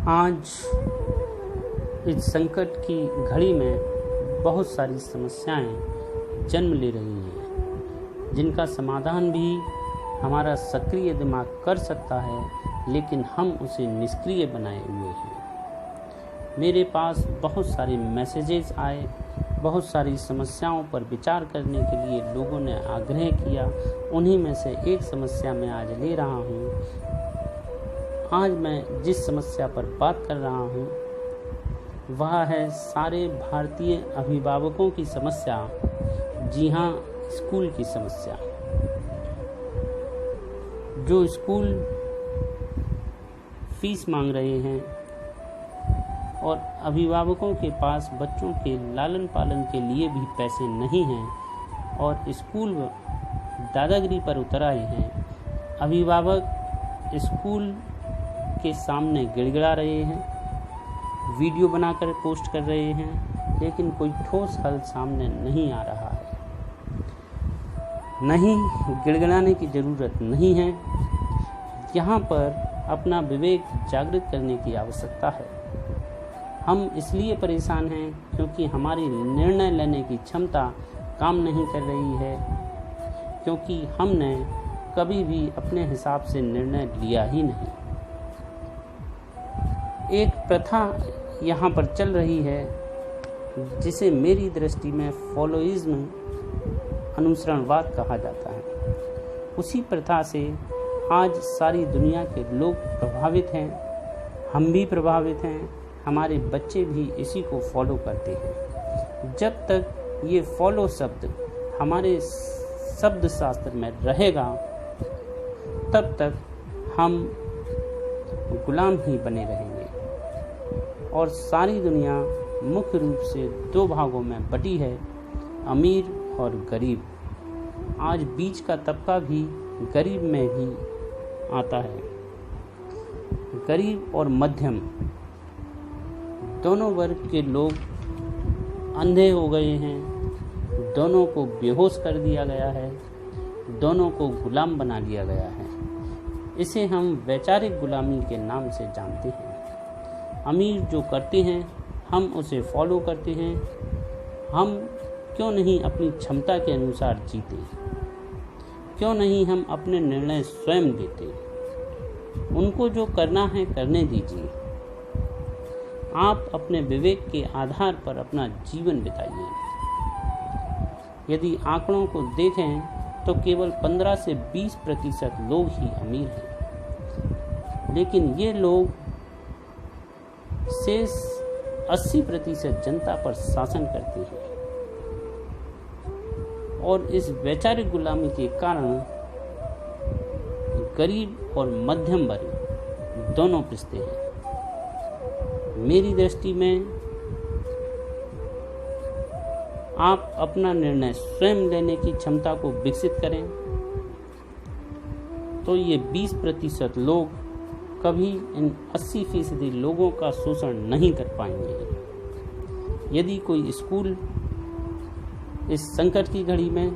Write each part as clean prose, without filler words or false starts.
आज इस संकट की घड़ी में बहुत सारी समस्याएं जन्म ले रही हैं, जिनका समाधान भी हमारा सक्रिय दिमाग कर सकता है, लेकिन हम उसे निष्क्रिय बनाए हुए हैं। मेरे पास बहुत सारे मैसेजेस आए, बहुत सारी समस्याओं पर विचार करने के लिए लोगों ने आग्रह किया। उन्हीं में से एक समस्या मैं आज ले रहा हूँ। आज मैं जिस समस्या पर बात कर रहा हूँ वह है सारे भारतीय अभिभावकों की समस्या। जी हाँ, स्कूल की समस्या। जो स्कूल फीस मांग रहे हैं और अभिभावकों के पास बच्चों के लालन पालन के लिए भी पैसे नहीं हैं और स्कूल दादागिरी पर उतर आए हैं। अभिभावक स्कूल के सामने गिड़गिड़ा रहे हैं, वीडियो बनाकर पोस्ट कर रहे हैं, लेकिन कोई ठोस हल सामने नहीं आ रहा है। नहीं, गिड़गिड़ाने की ज़रूरत नहीं है। यहाँ पर अपना विवेक जागृत करने की आवश्यकता है। हम इसलिए परेशान हैं क्योंकि हमारी निर्णय लेने की क्षमता काम नहीं कर रही है, क्योंकि हमने कभी भी अपने हिसाब से निर्णय लिया ही नहीं। एक प्रथा यहाँ पर चल रही है जिसे मेरी दृष्टि में फॉलोइज्म, अनुसरणवाद कहा जाता है। उसी प्रथा से आज सारी दुनिया के लोग प्रभावित हैं, हम भी प्रभावित हैं, हमारे बच्चे भी इसी को फॉलो करते हैं। जब तक ये फॉलो शब्द हमारे शब्द शास्त्र में रहेगा, तब तक हम गुलाम ही बने रहेंगे और सारी दुनिया मुख्य रूप से दो भागों में बटी है, अमीर और गरीब। आज बीच का तबका भी गरीब में ही आता है। गरीब और मध्यम दोनों वर्ग के लोग अंधे हो गए हैं, दोनों को बेहोश कर दिया गया है, दोनों को गुलाम बना दिया गया है। इसे हम वैचारिक गुलामी के नाम से जानते हैं। अमीर जो करते हैं हम उसे फॉलो करते हैं। हम क्यों नहीं अपनी क्षमता के अनुसार जीते? क्यों नहीं हम अपने निर्णय स्वयं लेते? उनको जो करना है करने दीजिए। आप अपने विवेक के आधार पर अपना जीवन बिताइए। यदि आंकड़ों को देखें तो केवल 15 से 20% लोग ही अमीर हैं, लेकिन ये लोग शेष 80% जनता पर शासन करते हैं और इस वैचारिक गुलामी के कारण गरीब और मध्यम वर्ग दोनों पिसते हैं। मेरी दृष्टि में आप अपना निर्णय स्वयं लेने की क्षमता को विकसित करें तो ये 20% लोग कभी इन 80% लोगों का शोषण नहीं कर पाएंगे। यदि कोई स्कूल इस संकट की घड़ी में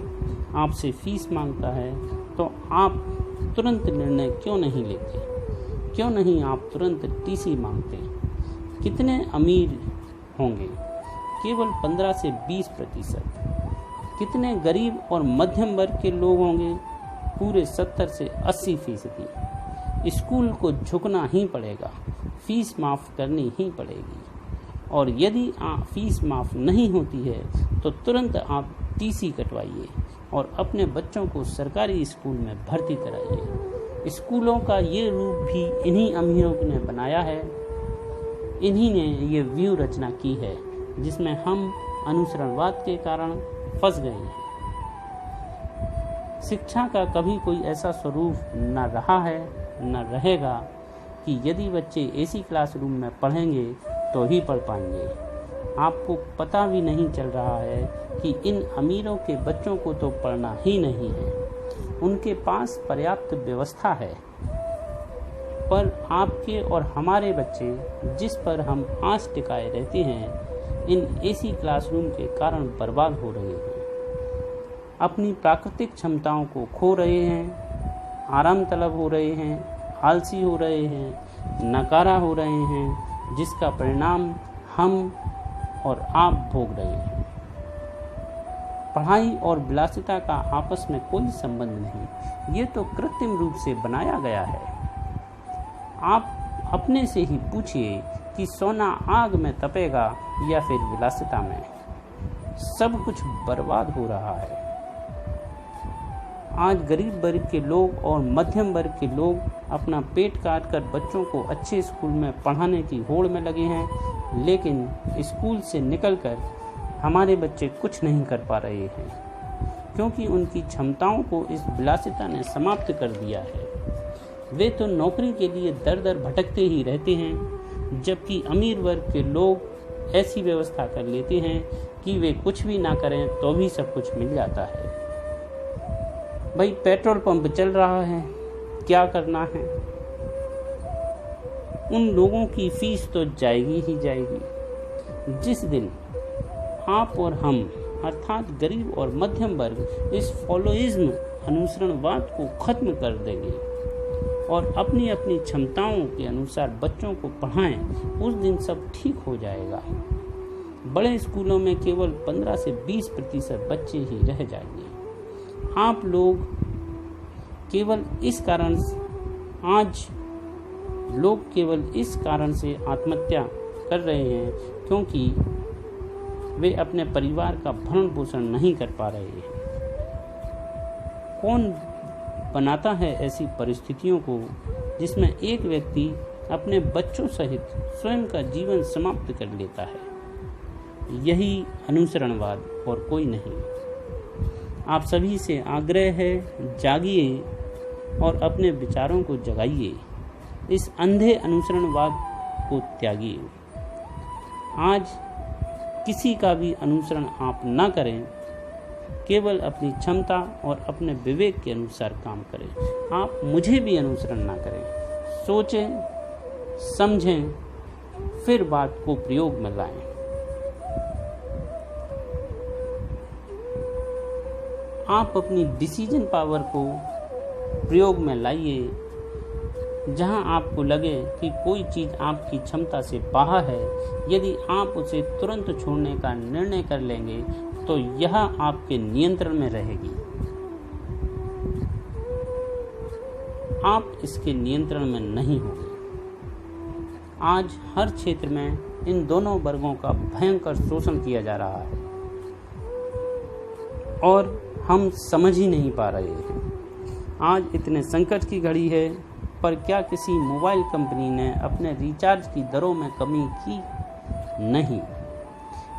आपसे फीस मांगता है तो आप तुरंत निर्णय क्यों नहीं लेते? क्यों नहीं आप तुरंत टीसी मांगते? कितने अमीर होंगे? केवल 15 से 20%। कितने गरीब और मध्यम वर्ग के लोग होंगे? पूरे 70 से 80%। स्कूल को झुकना ही पड़ेगा, फीस माफ़ करनी ही पड़ेगी। और यदि फीस माफ़ नहीं होती है तो तुरंत आप टीसी कटवाइए और अपने बच्चों को सरकारी स्कूल में भर्ती कराइए। स्कूलों का ये रूप भी इन्हीं अमीरों ने बनाया है, इन्हीं ने ये व्यू रचना की है जिसमें हम अनुसरणवाद के कारण फंस गए हैं। शिक्षा का कभी कोई ऐसा स्वरूप न रहा है न रहेगा कि यदि बच्चे एसी क्लासरूम में पढ़ेंगे तो ही पढ़ पाएंगे। आपको पता भी नहीं चल रहा है कि इन अमीरों के बच्चों को तो पढ़ना ही नहीं है। उनके पास पर्याप्त व्यवस्था है, पर आपके और हमारे बच्चे जिस पर हम आस टिकाए रहते हैं, इन एसी क्लासरूम के कारण बर्बाद हो रहे हैं। अपनी प्राकृतिक क्षमताओं को खो रहे हैं, आराम तलब हो रहे हैं, आलसी हो रहे हैं, नकारा हो रहे हैं, जिसका परिणाम हम और आप भोग रहे हैं। पढ़ाई और विलासिता का आपस में कोई संबंध नहीं, ये तो कृत्रिम रूप से बनाया गया है। आप अपने से ही पूछिए कि सोना आग में तपेगा या फिर विलासिता में। सब कुछ बर्बाद हो रहा है। आज गरीब वर्ग के लोग और मध्यम वर्ग के लोग अपना पेट काट कर बच्चों को अच्छे स्कूल में पढ़ाने की होड़ में लगे हैं, लेकिन स्कूल से निकलकर हमारे बच्चे कुछ नहीं कर पा रहे हैं, क्योंकि उनकी क्षमताओं को इस विलासिता ने समाप्त कर दिया है। वे तो नौकरी के लिए दर दर भटकते ही रहते हैं, जबकि अमीर वर्ग के लोग ऐसी व्यवस्था कर लेते हैं कि वे कुछ भी ना करें तो भी सब कुछ मिल जाता है। भाई, पेट्रोल पंप चल रहा है, क्या करना है? उन लोगों की फीस तो जाएगी ही जाएगी। जिस दिन आप और हम अर्थात गरीब और मध्यम वर्ग इस फॉलोइज्म अनुसरणवाद को खत्म कर देंगे और अपनी अपनी क्षमताओं के अनुसार बच्चों को पढ़ाएं, उस दिन सब ठीक हो जाएगा। बड़े स्कूलों में केवल 15 से 20% बच्चे ही रह जाएंगे। आप लोग केवल इस कारण से आत्महत्या कर रहे हैं क्योंकि वे अपने परिवार का भरण पोषण नहीं कर पा रहे हैं। कौन बनाता है ऐसी परिस्थितियों को जिसमें एक व्यक्ति अपने बच्चों सहित स्वयं का जीवन समाप्त कर लेता है? यही अनुसरणवाद और कोई नहीं। आप सभी से आग्रह है, जागिए और अपने विचारों को जगाइए। इस अंधे अनुसरणवाद को त्यागिए। आज किसी का भी अनुसरण आप ना करें, केवल अपनी क्षमता और अपने विवेक के अनुसार काम करें। आप मुझे भी अनुसरण ना करें। सोचें, समझें, फिर बात को प्रयोग में लाएं। आप अपनी डिसीजन पावर को प्रयोग में लाइए। जहां आपको लगे कि कोई चीज़ आपकी क्षमता से बाहर है, यदि आप उसे तुरंत छोड़ने का निर्णय कर लेंगे तो यह आपके नियंत्रण में रहेगी। आप इसके नियंत्रण में नहीं होंगे। आज हर क्षेत्र में इन दोनों वर्गों का भयंकर शोषण किया जा रहा है और हम समझ ही नहीं पा रहे हैं। आज इतने संकट की घड़ी है, पर क्या किसी मोबाइल कंपनी ने अपने रिचार्ज की दरों में कमी की? नहीं।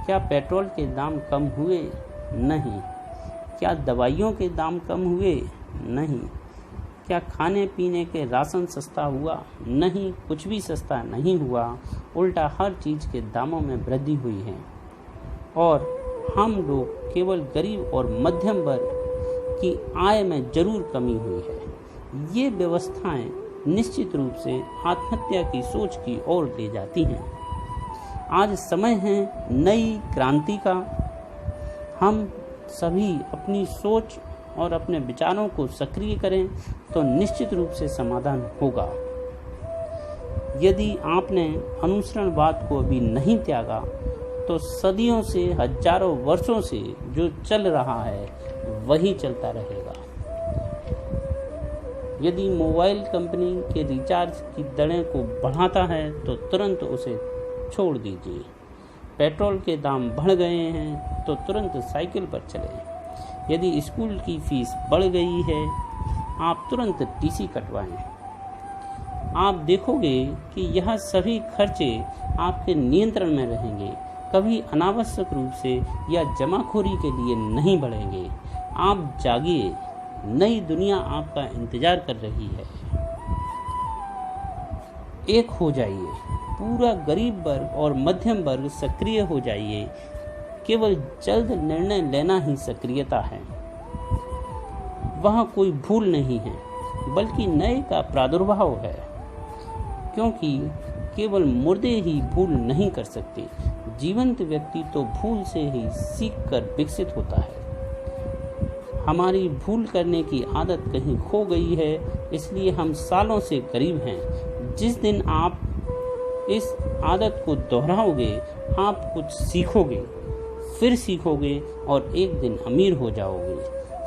क्या पेट्रोल के दाम कम हुए? नहीं। क्या दवाइयों के दाम कम हुए? नहीं। क्या खाने पीने के राशन सस्ता हुआ? नहीं, कुछ भी सस्ता नहीं हुआ। उल्टा हर चीज़ के दामों में वृद्धि हुई है और हम लोग केवल गरीब और मध्यम वर्ग की आय में जरूर कमी हुई है। ये व्यवस्थाएं निश्चित रूप से आत्महत्या की सोच की ओर ले जाती हैं। आज समय है नई क्रांति का। हम सभी अपनी सोच और अपने विचारों को सक्रिय करें तो निश्चित रूप से समाधान होगा। यदि आपने अनुसरणवाद को अभी नहीं त्यागा तो सदियों से, हजारों वर्षों से जो चल रहा है वही चलता रहेगा। यदि मोबाइल कंपनी के रिचार्ज की दरें को बढ़ाता है तो तुरंत उसे छोड़ दीजिए। पेट्रोल के दाम बढ़ गए हैं तो तुरंत साइकिल पर चलें। यदि स्कूल की फीस बढ़ गई है, आप तुरंत टीसी कटवाएं। आप देखोगे कि यह सभी खर्चे आपके नियंत्रण में रहेंगे, कभी अनावश्यक रूप से या जमाखोरी के लिए नहीं बढ़ेंगे। आप जागिए, नई दुनिया आपका इंतजार कर रही है। एक हो जाइए, पूरा गरीब वर्ग और मध्यम वर्ग सक्रिय हो जाइए। केवल जल्द निर्णय लेना ही सक्रियता है। वहाँ कोई भूल नहीं है, बल्कि नए का प्रादुर्भाव है, क्योंकि केवल मुर्दे ही भूल नहीं कर सकते। जीवंत व्यक्ति तो भूल से ही सीखकर विकसित होता है। हमारी भूल करने की आदत कहीं खो गई है, इसलिए हम सालों से गरीब हैं। जिस दिन आप इस आदत को दोहराओगे, आप कुछ सीखोगे, फिर सीखोगे और एक दिन अमीर हो जाओगे।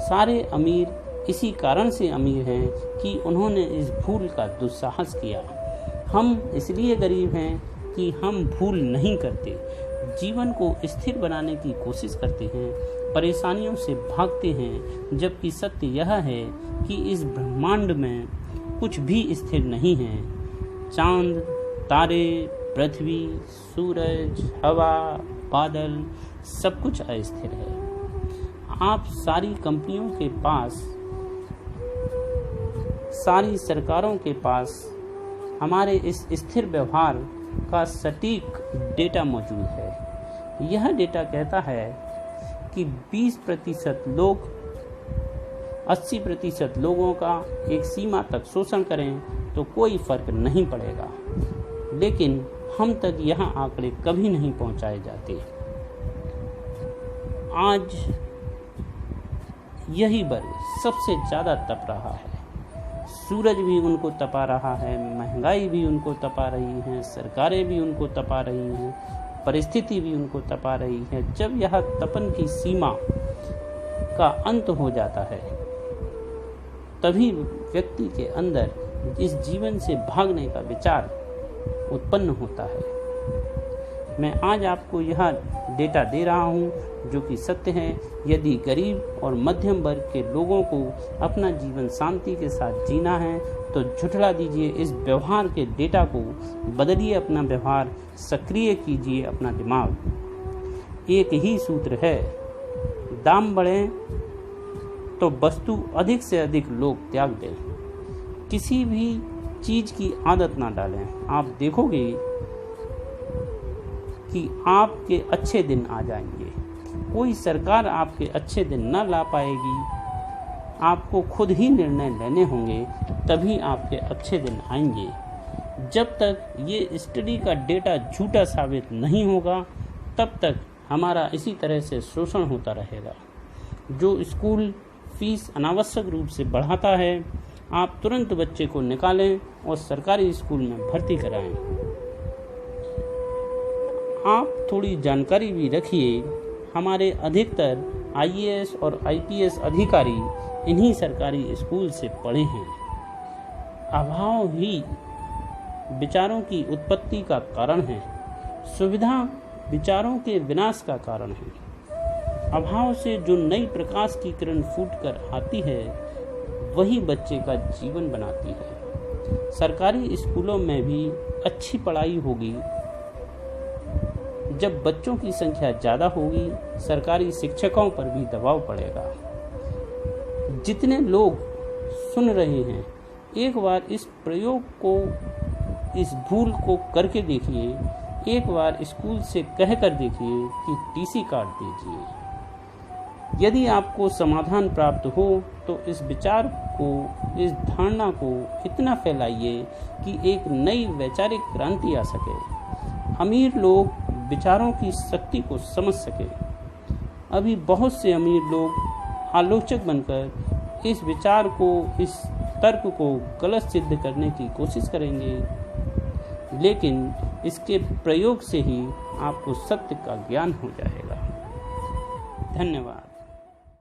सारे अमीर इसी कारण से अमीर हैं कि उन्होंने इस भूल का दुस्साहस किया। हम इसलिए गरीब हैं कि हम भूल नहीं करते, जीवन को स्थिर बनाने की कोशिश करते हैं, परेशानियों से भागते हैं, जबकि सत्य यह है कि इस ब्रह्मांड में कुछ भी स्थिर नहीं है। चांद, तारे, पृथ्वी, सूरज, हवा, बादल, सब कुछ अस्थिर है। आप सारी कंपनियों के पास, सारी सरकारों के पास हमारे इस स्थिर व्यवहार का सटीक डेटा मौजूद है। यह डेटा कहता है कि 20% लोग 80% लोगों का एक सीमा तक शोषण करें तो कोई फर्क नहीं पड़ेगा, लेकिन हम तक यह आंकड़े कभी नहीं पहुंचाए जाते। आज यही वर्ग सबसे ज़्यादा तप रहा है। सूरज भी उनको तपा रहा है, महंगाई भी उनको तपा रही है, सरकारें भी उनको तपा रही हैं, परिस्थिति भी उनको तपा रही है। जब यह तपन की सीमा का अंत हो जाता है, तभी व्यक्ति के अंदर इस जीवन से भागने का विचार उत्पन्न होता है। मैं आज आपको यह डेटा दे रहा हूँ जो कि सत्य है। यदि गरीब और मध्यम वर्ग के लोगों को अपना जीवन शांति के साथ जीना है तो झुठला दीजिए इस व्यवहार के डेटा को, बदलिए अपना व्यवहार, सक्रिय कीजिए अपना दिमाग। एक ही सूत्र है, दाम बढ़े तो वस्तु अधिक से अधिक लोग त्याग दें। किसी भी चीज़ की आदत ना डालें। आप देखोगे कि आपके अच्छे दिन आ जाएंगे। कोई सरकार आपके अच्छे दिन न ला पाएगी, आपको खुद ही निर्णय लेने होंगे, तभी आपके अच्छे दिन आएंगे। जब तक ये स्टडी का डेटा झूठा साबित नहीं होगा, तब तक हमारा इसी तरह से शोषण होता रहेगा। जो स्कूल फीस अनावश्यक रूप से बढ़ाता है, आप तुरंत बच्चे को निकालें और सरकारी स्कूल में भर्ती कराएं। आप थोड़ी जानकारी भी रखिए, हमारे अधिकतर IAS और IPS अधिकारी इन्हीं सरकारी स्कूल से पढ़े हैं। अभाव ही विचारों की उत्पत्ति का कारण है, सुविधा विचारों के विनाश का कारण है। अभाव से जो नई प्रकाश की किरण फूटकर आती है, वही बच्चे का जीवन बनाती है। सरकारी स्कूलों में भी अच्छी पढ़ाई होगी जब बच्चों की संख्या ज़्यादा होगी। सरकारी शिक्षकों पर भी दबाव पड़ेगा। जितने लोग सुन रहे हैं, एक बार इस प्रयोग को, इस भूल को करके देखिए। एक बार स्कूल से कहकर देखिए कि TC काट दीजिए। यदि आपको समाधान प्राप्त हो तो इस विचार को, इस धारणा को इतना फैलाइए कि एक नई वैचारिक क्रांति आ सके। अमीर लोग विचारों की शक्ति को समझ सके। अभी बहुत से अमीर लोग आलोचक बनकर इस विचार को, इस तर्क को गलत सिद्ध करने की कोशिश करेंगे, लेकिन इसके प्रयोग से ही आपको सत्य का ज्ञान हो जाएगा। धन्यवाद।